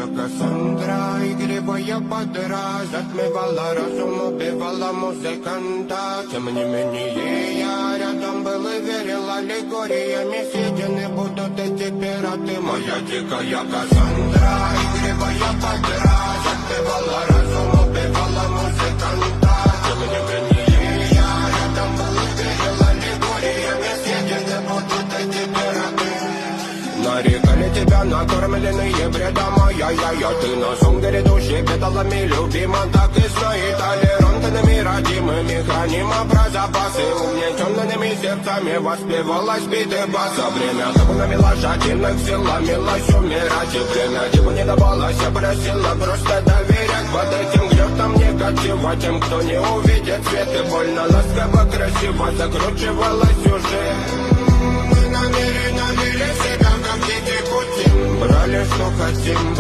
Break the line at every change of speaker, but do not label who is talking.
я Кассандра, игривая подра, затмевала разум, убивала музыканта. Тем не менее я рядом был и верил аллегориями, съедены будут эти пираты. Моя дикая Кассандра, игривая подра, затмевала разум, убивала музыканта. Тем не менее я рядом был и верил аллегориями, съедены будут эти пираты. Нарекали тебя накормленные бредом, ай-яй-яй, ты на сунгере души педалами любима. Так и знает толерантными родимыми, хранима про запасы, угнетенными сердцами воспевалась биты баса. Время законами лошадиных сил ломилась умирать, и время типа не давалось, я просила просто доверять под этим грехом негатива. Тем, кто не увидит свет и больно ласково красиво закручивала сюжет. Мы намеренно вели себя как дети Путин. Брали, что хотим,